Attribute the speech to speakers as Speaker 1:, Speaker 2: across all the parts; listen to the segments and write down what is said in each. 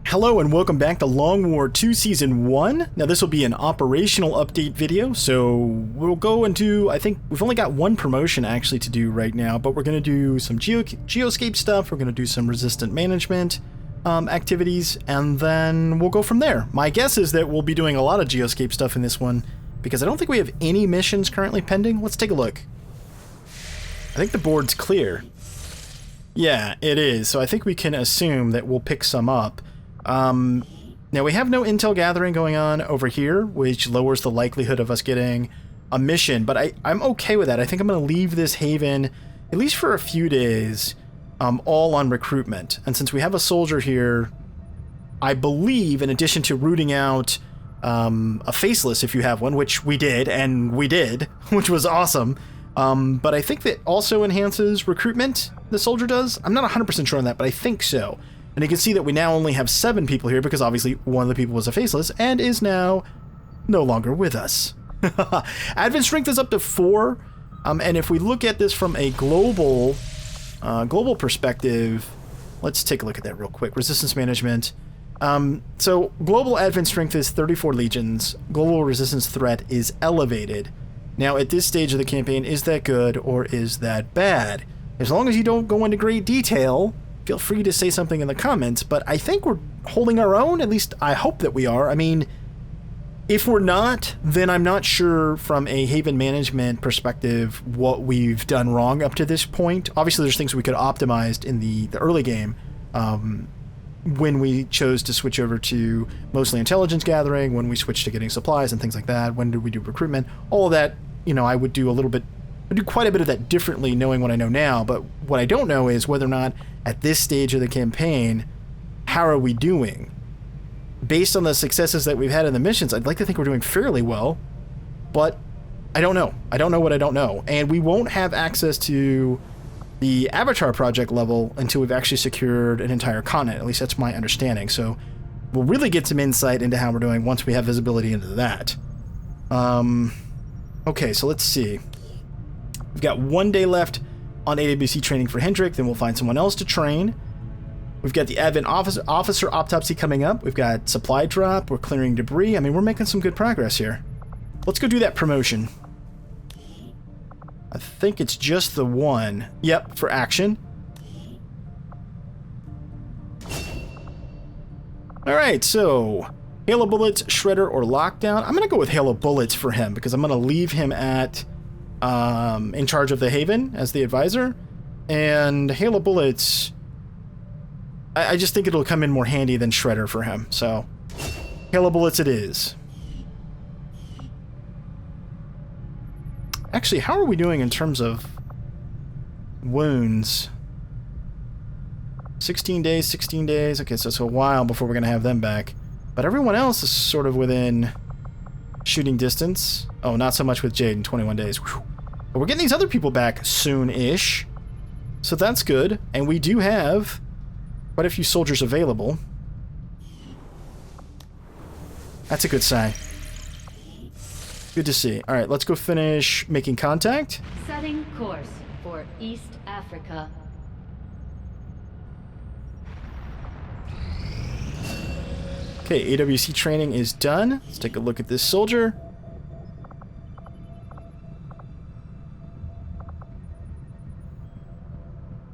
Speaker 1: Hello and welcome back to Long War 2 Season 1. Now this will be an operational update video, so we'll go into, I think we've only got one promotion actually to do right now, but we're going to do some Geoscape stuff, we're going to do some resistant management activities, and then we'll go from there. My guess is that we'll be doing a lot of Geoscape stuff in this one, because I don't think we have any missions currently pending. Let's take a look. I think the board's clear. Yeah, it is, so I think we can assume that we'll pick some up. Now we have no intel gathering going on over here, which lowers the likelihood of us getting a mission, but I'm okay with that. I think I'm going to leave this haven, at least for a few days, all on recruitment. And since we have a soldier here, I believe, in addition to rooting out a faceless if you have one, which we did, which was awesome, but I think that also enhances recruitment, the soldier does. I'm not 100% sure on that, but I think so. And you can see that we now only have 7 people here because obviously one of the people was a faceless and is now no longer with us. Advent strength is up to 4. And if we look at this from a global perspective, let's take a look at that real quick. Resistance management. So global advent strength is 34 legions. Global resistance threat is elevated. Now at this stage of the campaign, is that good or is that bad? As long as you don't go into great detail, feel free to say something in the comments, but I think we're holding our own. At least I hope that we are. I mean, if we're not, then I'm not sure from a haven management perspective what we've done wrong up to this point. Obviously, there's things we could have optimized in the early game when we chose to switch over to mostly intelligence gathering, when we switched to getting supplies and things like that, when did we do recruitment, all of that, you know, I would do quite a bit of that differently knowing what I know now, but what I don't know is whether or not at this stage of the campaign, how are we doing? Based on the successes that we've had in the missions, I'd like to think we're doing fairly well, but I don't know. I don't know what I don't know. And we won't have access to the Avatar project level until we've actually secured an entire continent. At least that's my understanding. So we'll really get some insight into how we're doing once we have visibility into that. Okay, so let's see. We've got 1 day left on AWC training for Hendrik, then we'll find someone else to train. We've got the Advent Officer Autopsy coming up. We've got supply drop. We're clearing debris. I mean, we're making some good progress here. Let's go do that promotion. I think it's just the one. Yep, for action. Alright, so Halo Bullets, Shredder, or Lockdown. I'm going to go with Halo Bullets for him because I'm going to leave him at in charge of the Haven as the advisor, and Halo Bullets, I just think it'll come in more handy than Shredder for him, so Halo Bullets it is. Actually, how are we doing in terms of wounds? 16 days, okay, so it's a while before we're gonna have them back, but everyone else is sort of within shooting distance. Oh, not so much with Jade in 21 days. Whew. But we're getting these other people back soon-ish. So that's good. And we do have quite a few soldiers available. That's a good sign. Good to see. Alright, let's go finish making contact.
Speaker 2: Setting course for East Africa.
Speaker 1: Okay, AWC training is done. Let's take a look at this soldier.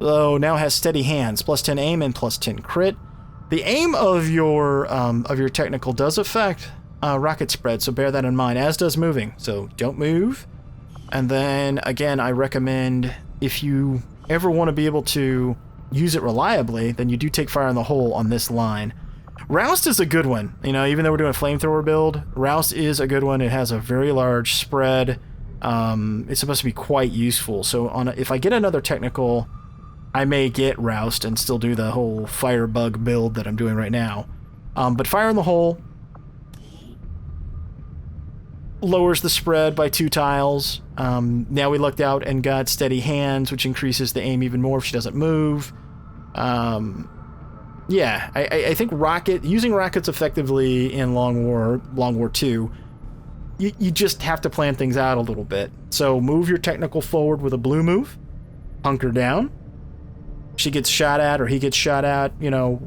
Speaker 1: So now has steady hands, plus 10 aim and plus 10 crit. The aim of your technical does affect rocket spread, so bear that in mind, as does moving. So don't move. And then again, I recommend if you ever want to be able to use it reliably, then you do take fire in the hole on this line. Roust is a good one. You know, even though we're doing a flamethrower build, Roust is a good one. It has a very large spread. It's supposed to be quite useful. So if I get another technical, I may get Roust and still do the whole firebug build that I'm doing right now. But fire in the hole lowers the spread by 2 tiles. Now we looked out and got steady hands, which increases the aim even more if she doesn't move. Yeah, I think using rockets effectively in Long War 2, you just have to plan things out a little bit. So move your technical forward with a blue move, hunker down. She gets shot at or he gets shot at, you know,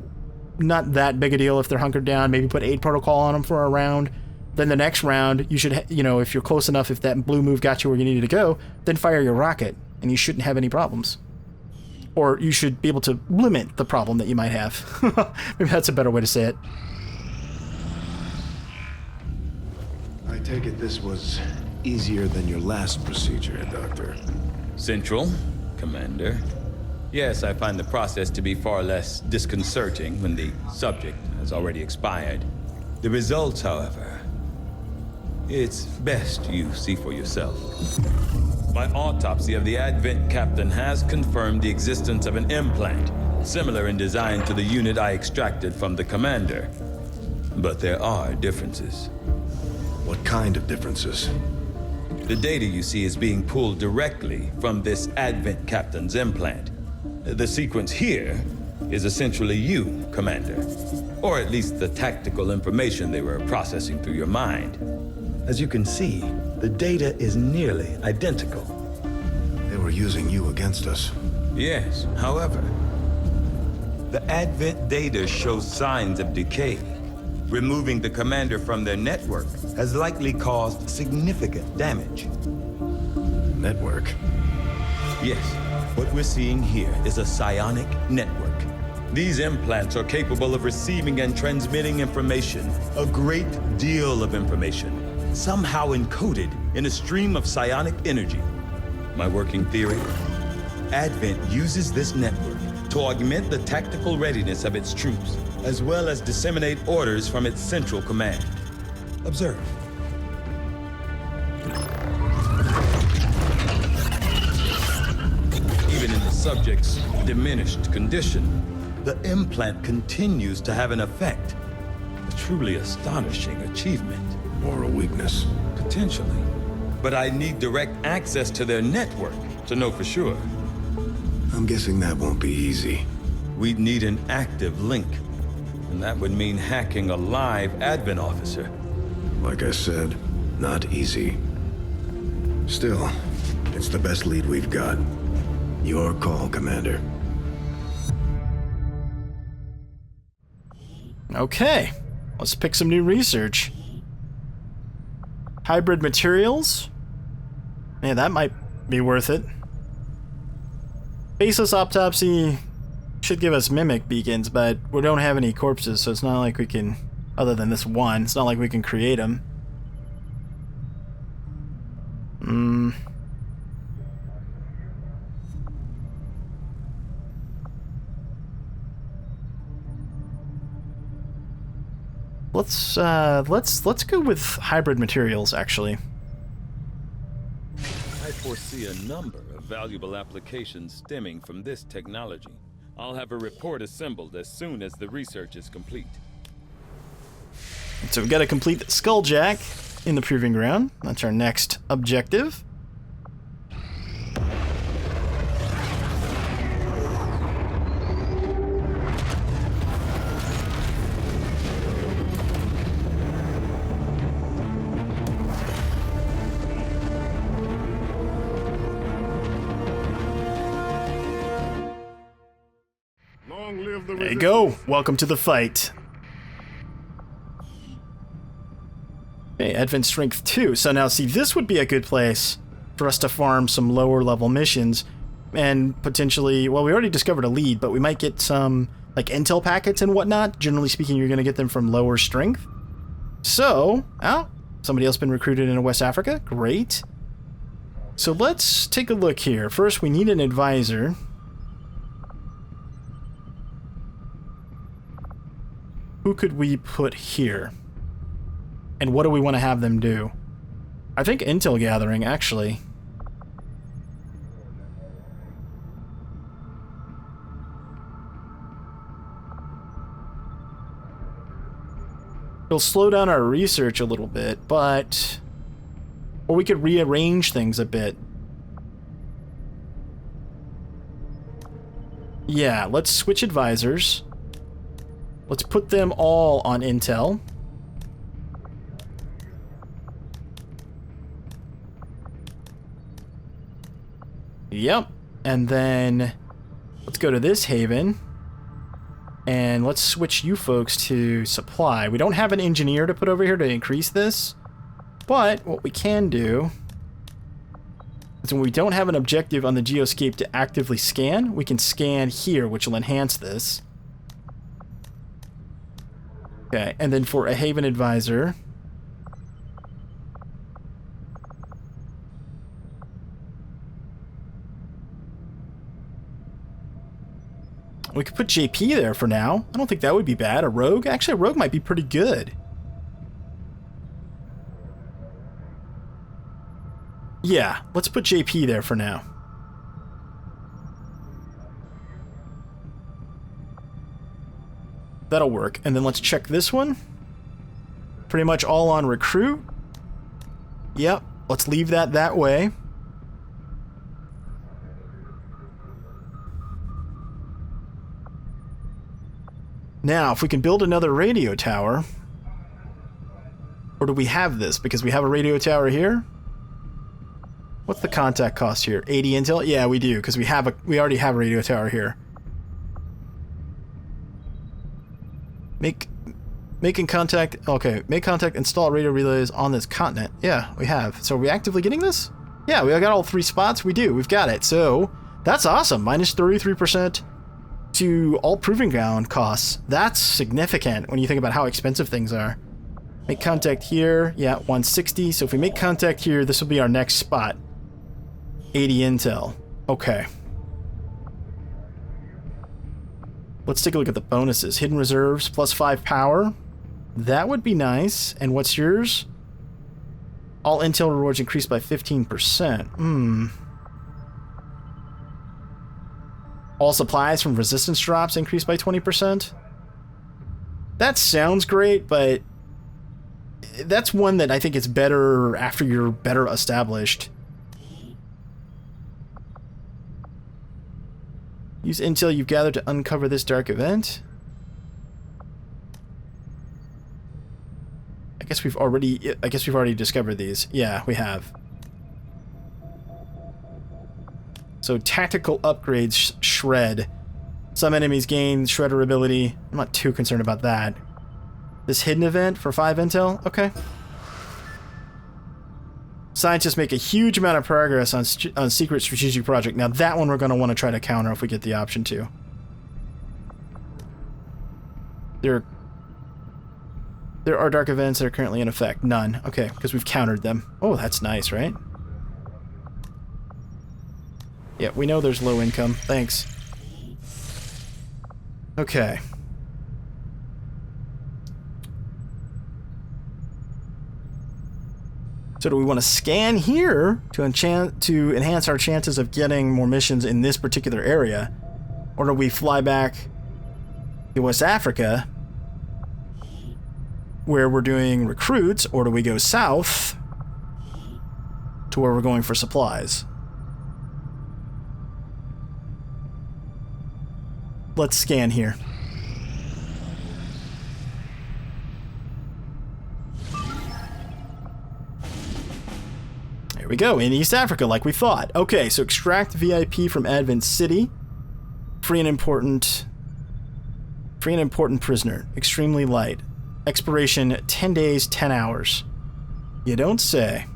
Speaker 1: not that big a deal if they're hunkered down. Maybe put aid protocol on them for a round. Then the next round, you should, if you're close enough, if that blue move got you where you needed to go, then fire your rocket, and you shouldn't have any problems. Or you should be able to limit the problem that you might have. Maybe that's a better way to say it.
Speaker 3: I take it this was easier than your last procedure, Doctor.
Speaker 4: Central, Commander. Yes, I find the process to be far less disconcerting when the subject has already expired. The results, however, it's best you see for yourself. My autopsy of the Advent captain has confirmed the existence of an implant, similar in design to the unit I extracted from the commander. But there are differences.
Speaker 3: What kind of differences?
Speaker 4: The data you see is being pulled directly from this Advent captain's implant. The sequence here is essentially you, Commander. Or at least the tactical information they were processing through your mind. As you can see, the data is nearly identical.
Speaker 3: They were using you against us.
Speaker 4: Yes, however, the Advent data shows signs of decay. Removing the commander from their network has likely caused significant damage.
Speaker 3: Network?
Speaker 4: Yes, what we're seeing here is a psionic network. These implants are capable of receiving and transmitting information, a great deal of information, somehow encoded in a stream of psionic energy. My working theory? Advent uses this network to augment the tactical readiness of its troops, as well as disseminate orders from its central command. Observe. Even in the subject's diminished condition, the implant continues to have an effect. A truly astonishing achievement.
Speaker 3: Or a weakness?
Speaker 4: Potentially. But I need direct access to their network to know for sure.
Speaker 3: I'm guessing that won't be easy.
Speaker 4: We'd need an active link. And that would mean hacking a live Advent officer.
Speaker 3: Like I said, not easy. Still, it's the best lead we've got. Your call, Commander.
Speaker 1: Okay, let's pick some new research. Hybrid materials? Man, that might be worth it. Baseless autopsy should give us mimic beacons, but we don't have any corpses, so it's not like we can, other than this one, it's not like we can create them. Let's go with hybrid materials, actually.
Speaker 4: I foresee a number of valuable applications stemming from this technology. I'll have a report assembled as soon as the research is complete.
Speaker 1: So we've got to complete the Skulljack in the Proving Ground. That's our next objective. There you go. Welcome to the fight. Okay, Advent Strength 2. So now, see, this would be a good place for us to farm some lower level missions and potentially, well, we already discovered a lead, but we might get some, like, intel packets and whatnot. Generally speaking, you're going to get them from lower strength. So, somebody else been recruited into West Africa. Great. So let's take a look here. First, we need an advisor. Who could we put here? And what do we want to have them do? I think intel gathering, actually. It'll slow down our research a little bit, but... Or we could rearrange things a bit. Yeah, let's switch advisors. Let's put them all on intel. Yep. And then let's go to this haven. And let's switch you folks to supply. We don't have an engineer to put over here to increase this, but what we can do is when we don't have an objective on the Geoscape to actively scan, we can scan here, which will enhance this. Okay, and then for a Haven Advisor, we could put JP there for now. I don't think that would be bad. A rogue? Actually, a rogue might be pretty good. Yeah, let's put JP there for now. That'll work. And then let's check this one. Pretty much all on recruit. Yep, let's leave that way. Now, if we can build another radio tower, or do we have this? Because we have a radio tower here. What's the contact cost here? 80 intel? Yeah, we do, because we already have a radio tower here. Making contact. Okay, make contact. Install radio relays on this continent. Yeah, we have. So are we actively getting this? Yeah, we got all 3 spots. We do. We've got it. So that's awesome. Minus 33%. To all proving ground costs. That's significant when you think about how expensive things are. Make contact here. Yeah, 160. So if we make contact here, this will be our next spot. 80 intel. Okay. Let's take a look at the bonuses. Hidden reserves, plus 5 power. That would be nice. And what's yours? All intel rewards increased by 15%. All supplies from resistance drops increased by 20%. That sounds great, but that's one that I think is better after you're better established. Use intel you've gathered to uncover this dark event. I guess we've already discovered these. Yeah, we have. So tactical upgrades, shred. Some enemies gain shredder ability. I'm not too concerned about that. This hidden event for 5 intel? Okay. Scientists make a huge amount of progress on secret strategic project. Now that one we're going to want to try to counter if we get the option to. There are dark events that are currently in effect. None. Okay, because we've countered them. Oh, that's nice, right? Yeah, we know there's low income. Thanks. Okay. So do we want to scan here to enhance our chances of getting more missions in this particular area? Or do we fly back to West Africa where we're doing recruits? Or do we go south to where we're going for supplies? Let's scan here. There we go, in East Africa like we thought. Okay, so extract VIP from Advent City. Free an important prisoner. Extremely light. Expiration 10 days, 10 hours. You don't say.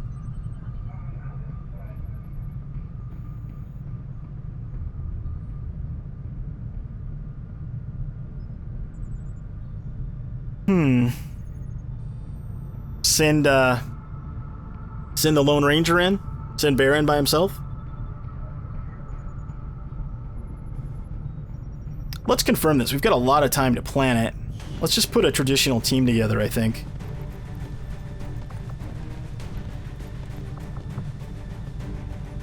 Speaker 1: Send the Lone Ranger in? Send Bear in by himself? Let's confirm this. We've got a lot of time to plan it. Let's just put a traditional team together, I think.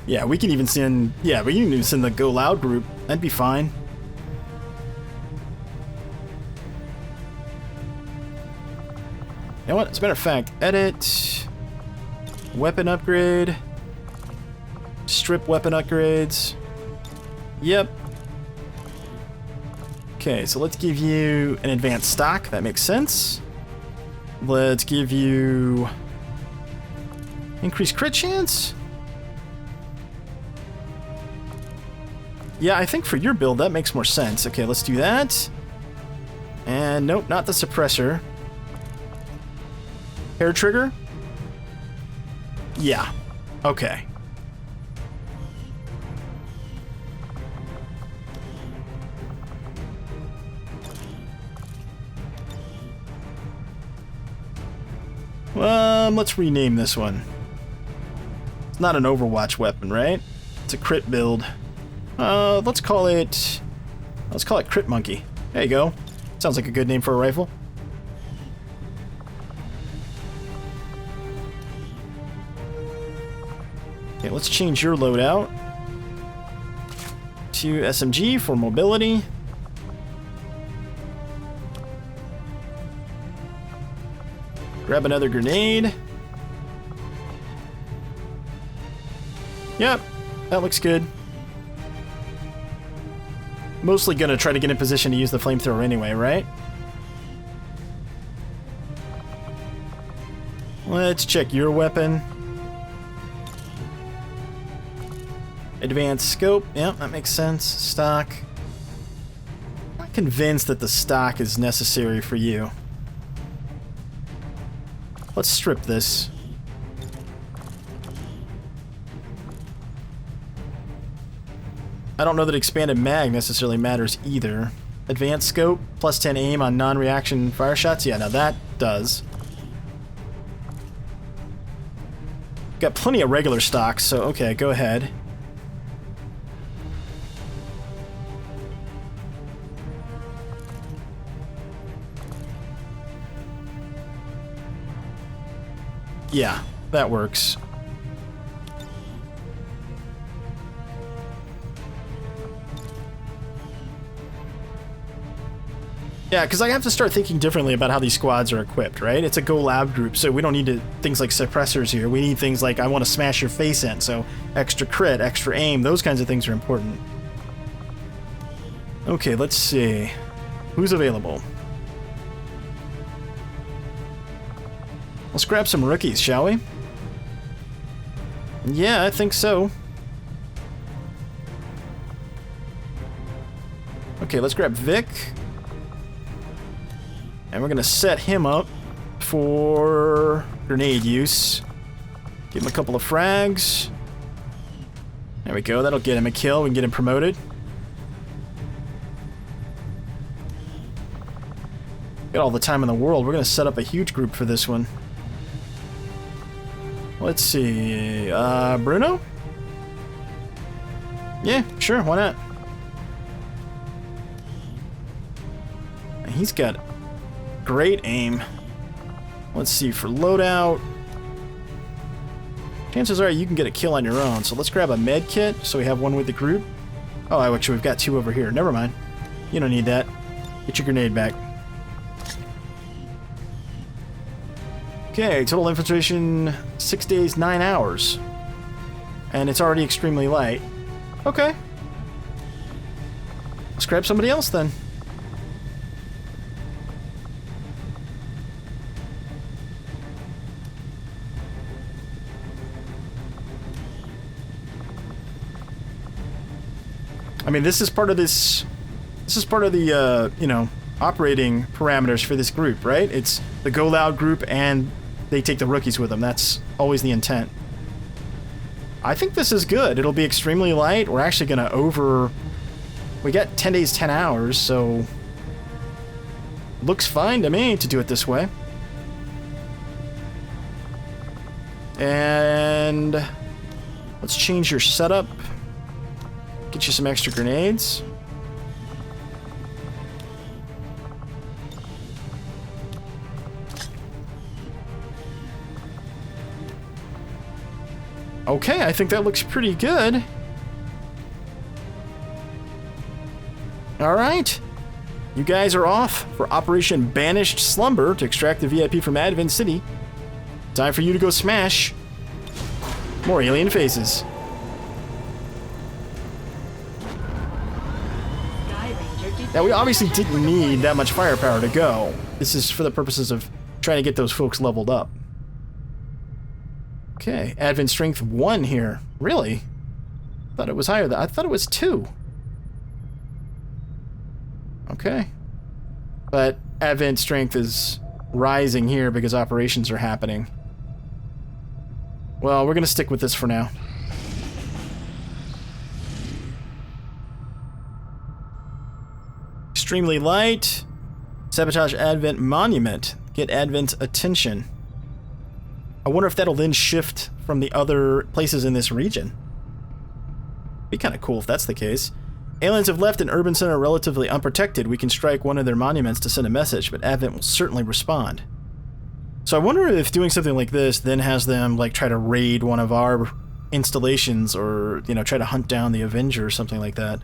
Speaker 1: Yeah, we can even send... Yeah, we can even send the Go Loud group. That'd be fine. You know what? As a matter of fact, edit... Weapon upgrade. Strip weapon upgrades. Yep. Okay, so let's give you an advanced stock. That makes sense. Let's give you... increased crit chance? Yeah, I think for your build that makes more sense. Okay, let's do that. And nope, not the suppressor. Hair trigger? Yeah. Okay. Let's rename this one. It's not an Overwatch weapon, right? It's a crit build. Let's call it Crit Monkey. There you go. Sounds like a good name for a rifle. Okay, let's change your loadout to SMG for mobility. Grab another grenade. Yep, that looks good. Mostly gonna try to get in position to use the flamethrower anyway, right? Let's check your weapon. Advanced scope. Yep, that makes sense. Stock. I'm not convinced that the stock is necessary for you. Let's strip this. I don't know that expanded mag necessarily matters either. Advanced scope, plus 10 aim on non-reaction fire shots. Yeah, now that does. Got plenty of regular stocks, so okay, go ahead. Yeah, that works. Yeah, because I have to start thinking differently about how these squads are equipped, right? It's a Go Lab group, so we don't need things like suppressors here. We need things like I want to smash your face in, so extra crit, extra aim, those kinds of things are important. Okay, let's see. Who's available? Let's grab some rookies, shall we? Yeah, I think so. Okay, let's grab Vic. And we're gonna set him up for grenade use. Give him a couple of frags. There we go, that'll get him a kill. We can get him promoted. Got all the time in the world. We're gonna set up a huge group for this one. Let's see, Bruno? Yeah, sure, why not? He's got great aim. Let's see, for loadout, chances are you can get a kill on your own, so let's grab a med kit so we have one with the group. Oh, actually we've got two over here. Never mind. You don't need that. Get your grenade back. Okay, total infiltration 6 days, 9 hours. And it's already extremely light. Okay. Let's grab somebody else then. I mean, this is part of this is part of the, you know, operating parameters for this group, right? It's the Go Loud group and they take the rookies with them. That's always the intent. I think this is good. It'll be extremely light. We're actually going to we got 10 days, 10 hours, so looks fine to me to do it this way. And let's change your setup. Get you some extra grenades. Okay, I think that looks pretty good. Alright. You guys are off for Operation Banished Slumber to extract the VIP from Advent City. Time for you to go smash more alien faces. Now, we obviously didn't need that much firepower to go. This is for the purposes of trying to get those folks leveled up. Okay, Advent Strength 1 here. Really? Thought it was higher. I thought it was 2. Okay. But Advent strength is rising here because operations are happening. Well, we're going to stick with this for now. Extremely light. Sabotage Advent Monument. Get Advent's attention. I wonder if that'll then shift from the other places in this region. Be kind of cool if that's the case. Aliens have left an urban center relatively unprotected. We can strike one of their monuments to send a message, but Advent will certainly respond. So I wonder if doing something like this then has them, like, try to raid one of our installations or, you know, try to hunt down the Avenger or something like that.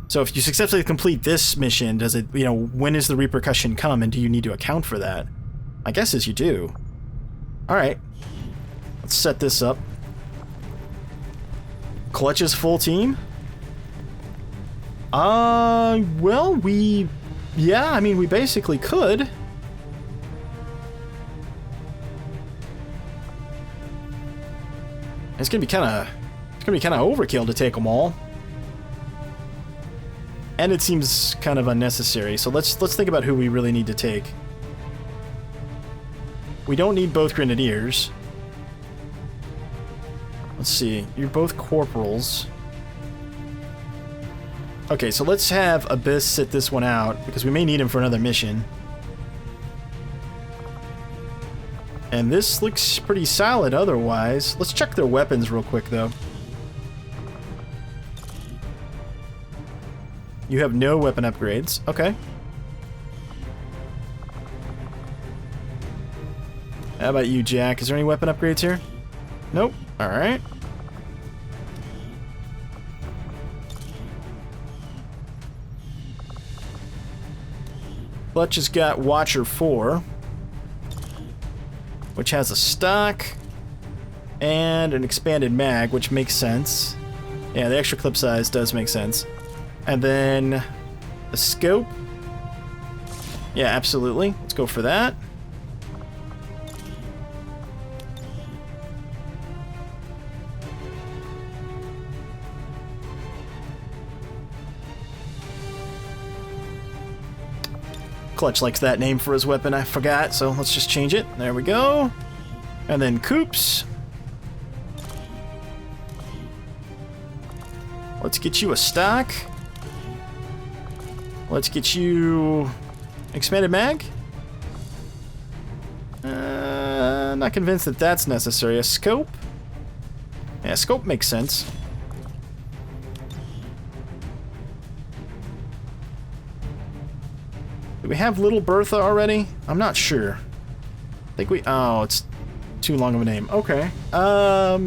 Speaker 1: So if you successfully complete this mission, does it, you know, when does the repercussion come, and do you need to account for that? My guess is you do. Alright. Let's set this up. Clutch's full team? Well, yeah, I mean, we basically could. It's gonna be kind of overkill to take them all. And it seems kind of unnecessary, so let's think about who we really need to take. We don't need both Grenadiers. Let's see, you're both Corporals. Okay, so let's have Abyss sit this one out, because we may need him for another mission. And this looks pretty solid otherwise. Let's check their weapons real quick, though. You have no weapon upgrades. Okay. How about you, Jack? Is there any weapon upgrades here? Nope. Alright. Clutch has got Watcher 4, which has a stock and an expanded mag, which makes sense. Yeah, the extra clip size does make sense. And then the scope. Yeah, absolutely. Let's go for that. Clutch likes that name for his weapon, I forgot, so let's just change it. There we go. And then Coops. Let's get you a stock. Let's get you expanded mag. Not convinced that that's necessary. A scope? Yeah, scope makes sense. Do we have Little Bertha already? I'm not sure. I think we... Oh, it's too long of a name. Okay. How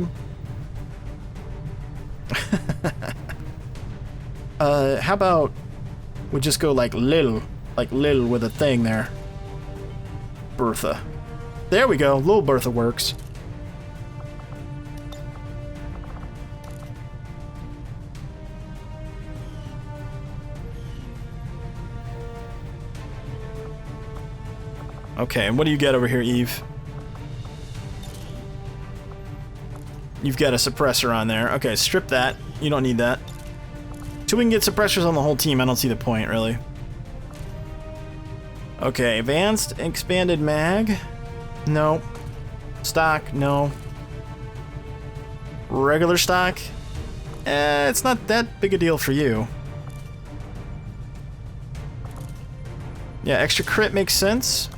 Speaker 1: about we just go like Lil with a thing there. Bertha. There we go. Little Bertha works. Okay, and what do you get over here, Eve? You've got a suppressor on there. Okay, strip that. You don't need that. Till we can get suppressors on the whole team, I don't see the point, really. Okay, advanced expanded mag. No. Stock, no. Regular stock. It's not that big a deal for you. Yeah, extra crit makes sense.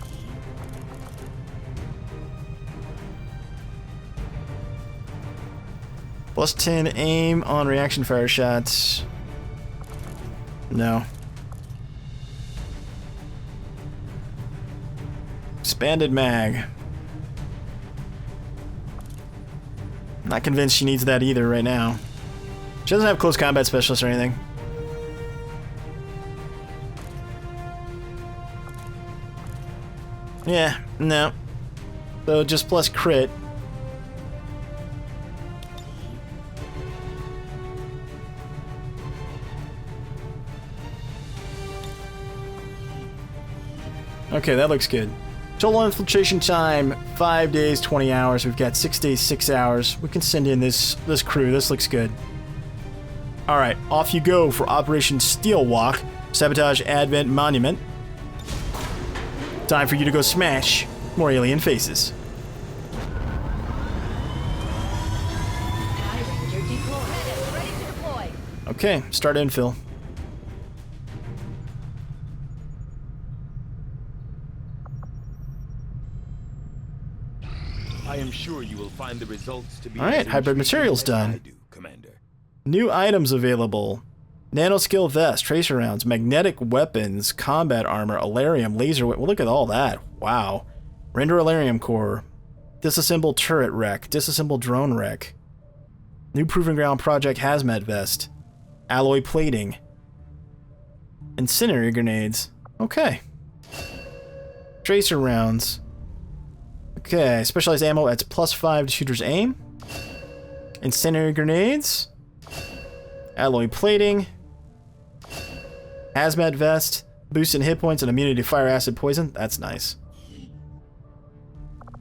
Speaker 1: Plus 10 aim on reaction fire shots. No. Expanded mag. Not convinced she needs that either right now. She doesn't have close combat specialist or anything. Yeah, no. So just plus crit. Okay, that looks good. Total infiltration time, 5 days, 20 hours. We've got 6 days, 6 hours. We can send in this crew. This looks good. Alright, off you go for Operation Steelwalk. Sabotage Advent Monument. Time for you to go smash more alien faces.
Speaker 2: High-Ranger deployed. Ready to deploy.
Speaker 1: Okay, start infill.
Speaker 4: I am sure you will find the results to be.
Speaker 1: All right,
Speaker 4: as
Speaker 1: hybrid materials
Speaker 4: intriguing as
Speaker 1: done.
Speaker 4: I do, Commander.
Speaker 1: New items available. Nanoskill vest, tracer rounds, magnetic weapons, combat armor, Alarium, laser well, look at all that. Wow. Render Alarium core. Disassemble turret wreck. Disassemble drone wreck. New Proving Ground Project hazmat vest. Alloy plating. Incendiary grenades. Okay. Tracer rounds. Okay, specialized ammo adds +5 to shooter's aim. Incendiary grenades. Alloy plating. Hazmat vest. Boosting hit points and immunity to fire, acid, poison. That's nice.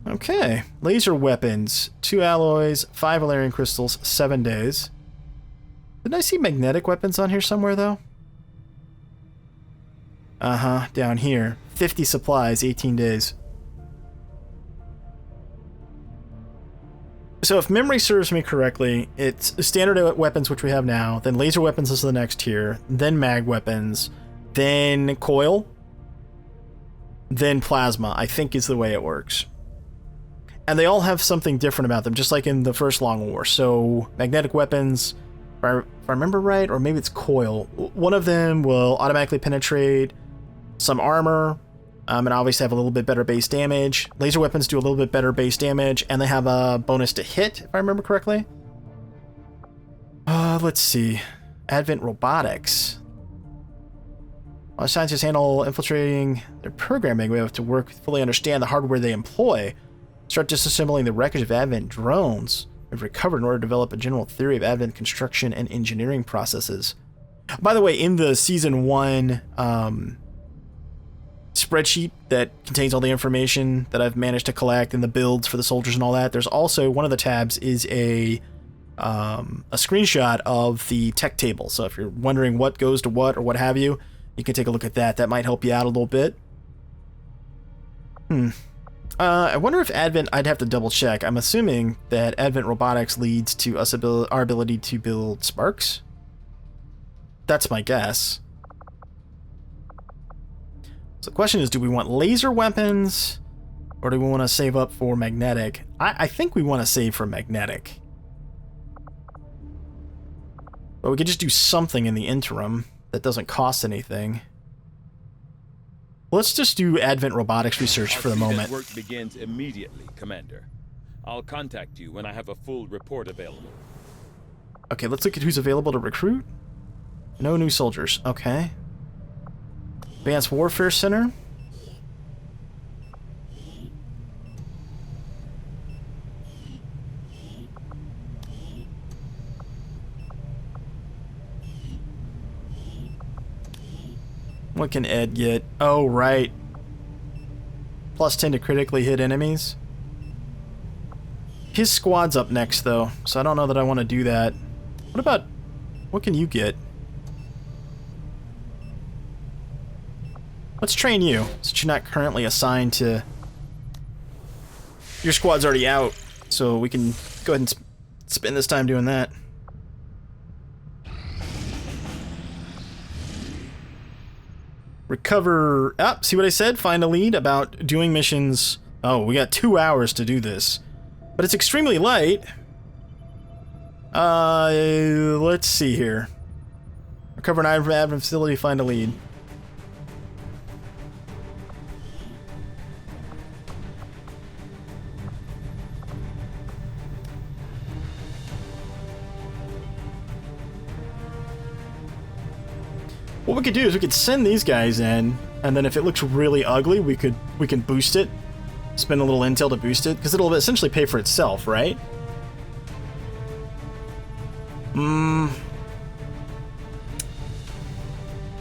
Speaker 1: Okay. Laser weapons. 2 alloys, 5 Valerian crystals, 7 days. Didn't I see magnetic weapons on here somewhere, though? Uh-huh, down here. 50 supplies, 18 days. So if memory serves me correctly, it's standard weapons, which we have now, then laser weapons is the next tier, then mag weapons, then coil, then plasma, I think is the way it works. And they all have something different about them, just like in the first Long War. So magnetic weapons, if I remember right, or maybe it's coil, one of them will automatically penetrate some armor, and obviously have a little bit better base damage. Laser weapons do a little bit better base damage, and they have a bonus to hit, if I remember correctly. Let's see. Advent Robotics. While scientists handle infiltrating their programming, we have to work to fully understand the hardware they employ. Start disassembling the wreckage of Advent drones we've recovered in order to develop a general theory of Advent construction and engineering processes. By the way, in the Season 1... spreadsheet that contains all the information that I've managed to collect and the builds for the soldiers and all that. There's also one of the tabs is a screenshot of the tech table. So if you're wondering what goes to what or what have you, you can take a look at that. That might help you out a little bit. I wonder if Advent, I'd have to double check. I'm assuming that Advent Robotics leads to us our ability to build sparks. That's my guess. So the question is, do we want laser weapons, or do we want to save up for magnetic? I think we want to save for magnetic. But we could just do something in the interim that doesn't cost anything. Let's just do Advent Robotics research for the moment.
Speaker 4: Work begins immediately, Commander. I'll contact you when I have a full report available.
Speaker 1: Okay, let's look at who's available to recruit. No new soldiers. Okay. Advanced Warfare Center. What can Ed get? Oh, right. +10 to critically hit enemies. His squad's up next, though, so I don't know that I want to do that. What about... what can you get? Let's train you, since you're not currently assigned to... Your squad's already out, so we can go ahead and spend this time doing that. Recover... Ah, see what I said? Find a lead about doing missions... Oh, we got 2 hours to do this. But it's extremely light. Let's see here. Recover an item from Advent facility, find a lead. What we could do is we could send these guys in, and then if it looks really ugly, we can boost it, spend a little intel to boost it, because it'll essentially pay for itself, right? I'm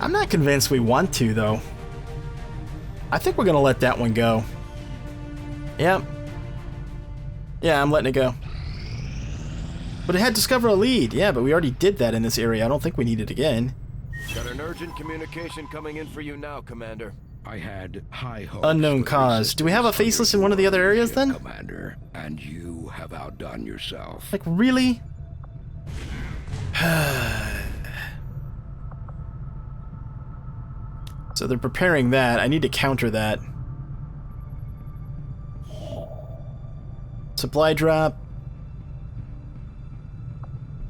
Speaker 1: not convinced we want to, though. I think we're gonna let that one go. Yep. Yeah, I'm letting it go. But it had discover a lead. Yeah, but we already did that in this area. I don't think we need it again.
Speaker 3: Got an urgent
Speaker 5: Urgent communication coming in for you now, Commander.
Speaker 6: I had high hopes.
Speaker 1: Unknown
Speaker 6: for the
Speaker 1: cause. Do we have a
Speaker 6: resistance
Speaker 1: faceless
Speaker 6: under
Speaker 1: in one of the other
Speaker 6: your
Speaker 1: areas then?
Speaker 6: Commander, and you have outdone yourself.
Speaker 1: Like, really? So they're preparing that. I need to counter that. Supply drop.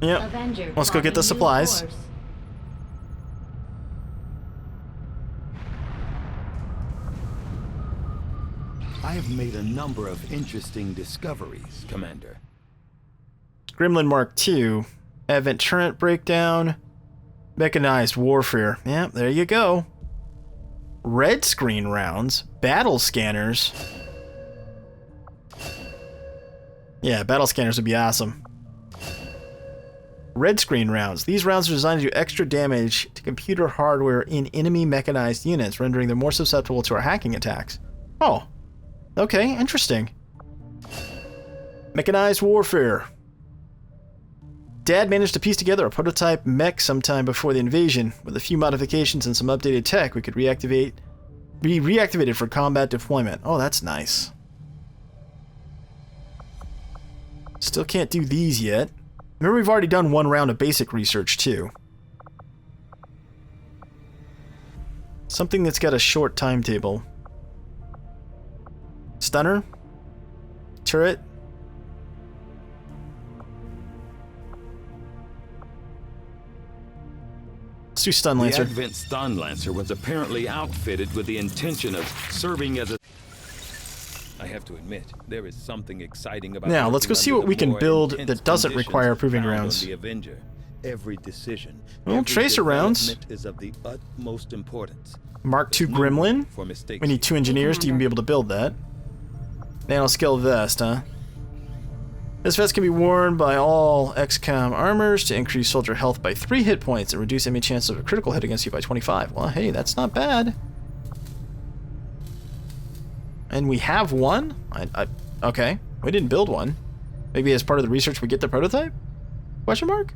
Speaker 1: Yep.
Speaker 2: Avenger
Speaker 1: Let's go get the
Speaker 2: plotting new
Speaker 1: supplies.
Speaker 2: course.
Speaker 4: I have made a number of interesting discoveries, Commander.
Speaker 1: Gremlin Mark II. Advent turret breakdown. Mechanized warfare. Yep, there you go. Red screen rounds. Battle scanners. Yeah, battle scanners would be awesome. Red screen rounds. These rounds are designed to do extra damage to computer hardware in enemy mechanized units, rendering them more susceptible to our hacking attacks. Oh. Okay, interesting. Mechanized warfare. Dad managed to piece together a prototype mech sometime before the invasion. With a few modifications and some updated tech, we could be reactivated for combat deployment. Oh, that's nice. Still can't do these yet. Remember, we've already done one round of basic research, too. Something that's got a short timetable. Stunner? Turret? Let's do Stun Lancer.
Speaker 4: The Advent Stun Lancer was apparently outfitted with the intention of serving as a... I have to admit, there is something exciting about...
Speaker 1: Now, let's go see what we can build that doesn't require proving grounds.
Speaker 4: The Avenger. Every decision,
Speaker 1: Well, tracer rounds.
Speaker 4: is of the utmost importance.
Speaker 1: Mark II Gremlin.
Speaker 4: For mistakes.
Speaker 1: We need 2 engineers to even be able to build that. Nanoscale vest, huh? This vest can be worn by all Xcom armors to increase soldier health by 3 hit points and reduce enemy chance of a critical hit against you by 25. Well, hey, that's not bad. And we have one? Okay, we didn't build one. Maybe as part of the research we get the prototype? Question mark?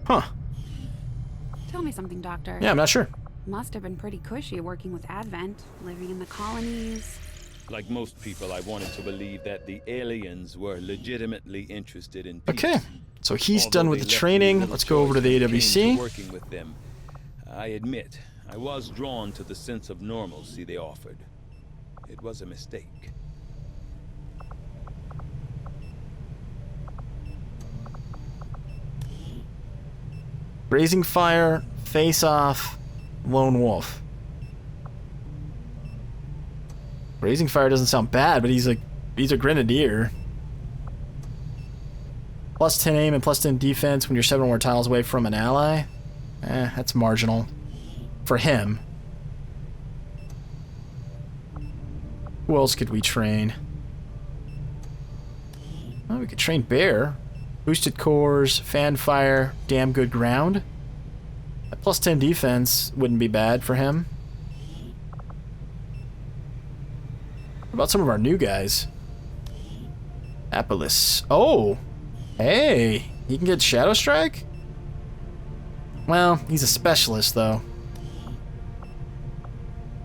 Speaker 1: Huh.
Speaker 7: Tell me something, Doctor.
Speaker 1: Yeah, I'm not sure.
Speaker 7: Must have been pretty cushy working with Advent, living in the colonies.
Speaker 4: Like most people, I wanted to believe that the aliens were legitimately interested in peace.
Speaker 1: Okay, so he's done with the
Speaker 4: Although they left me
Speaker 1: training.
Speaker 4: little
Speaker 1: Let's go over to the
Speaker 4: choice when it came
Speaker 1: AWC.
Speaker 4: to working with them, I admit, I was drawn to the sense of normalcy they offered. It was a mistake.
Speaker 1: Raising Fire, Face Off, Lone Wolf. Raising Fire doesn't sound bad, but he's a grenadier. Plus 10 aim and plus 10 defense when you're 7 or more tiles away from an ally. That's marginal. For him. Who else could we train? Oh, we could train Bear. Boosted cores, fan fire, damn good ground. That plus 10 defense wouldn't be bad for him. What about some of our new guys? Apolis. Oh! Hey! He can get Shadow Strike? Well, he's a specialist, though.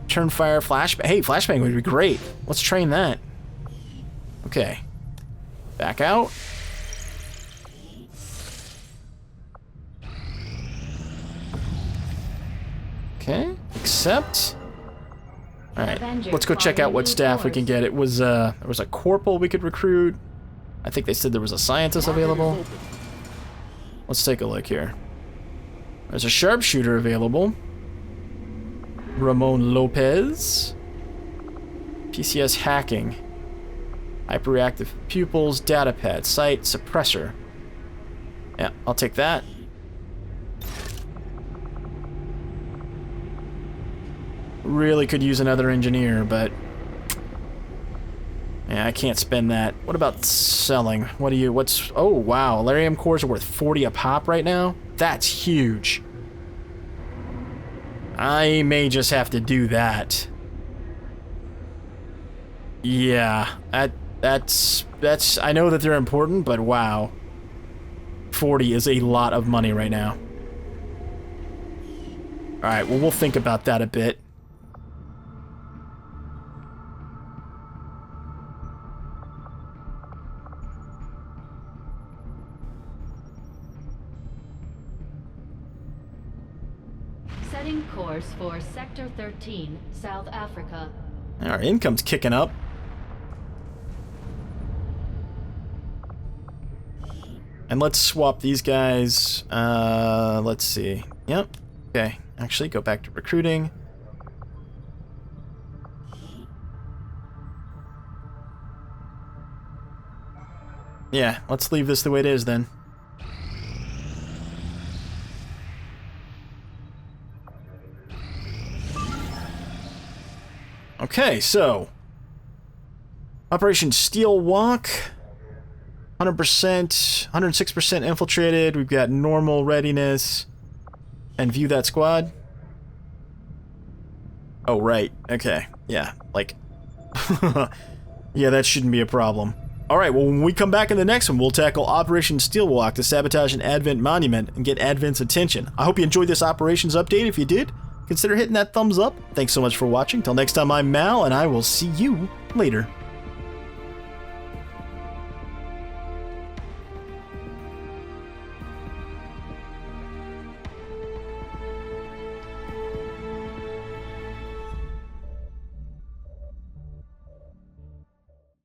Speaker 1: Turn fire, flashbang. Hey, flashbang would be great. Let's train that. Okay. Back out. Okay, accept. Alright, let's go check out what staff we can get. It was, there was a corporal we could recruit. I think they said there was a scientist available. Let's take a look here. There's a sharpshooter available. Ramon Lopez. PCS hacking. Hyperreactive pupils, data pad, sight, suppressor. Yeah, I'll take that. Really could use another engineer, but yeah, I can't spend that. What about selling? Oh wow, Elarium cores are worth 40 a pop right now? That's huge. I may just have to do that. Yeah, that's I know that they're important, but wow. 40 is a lot of money right now. Alright, well, we'll think about that a bit.
Speaker 2: Setting course for Sector 13, South Africa.
Speaker 1: Our income's kicking up. And let's swap these guys. Let's see. Yep. Okay. Actually, go back to recruiting. Yeah, let's leave this the way it is then. Okay, so Operation Steel Walk, 100%, 106% infiltrated. We've got normal readiness, and view that squad. Oh, right. Okay. Yeah, like, yeah, that shouldn't be a problem. All right, well, when we come back in the next one, we'll tackle Operation Steel Walk to sabotage an Advent monument and get Advent's attention. I hope you enjoyed this operations update. If you did, consider hitting that thumbs up. Thanks so much for watching. Till next time, I'm Mal, and I will see you later.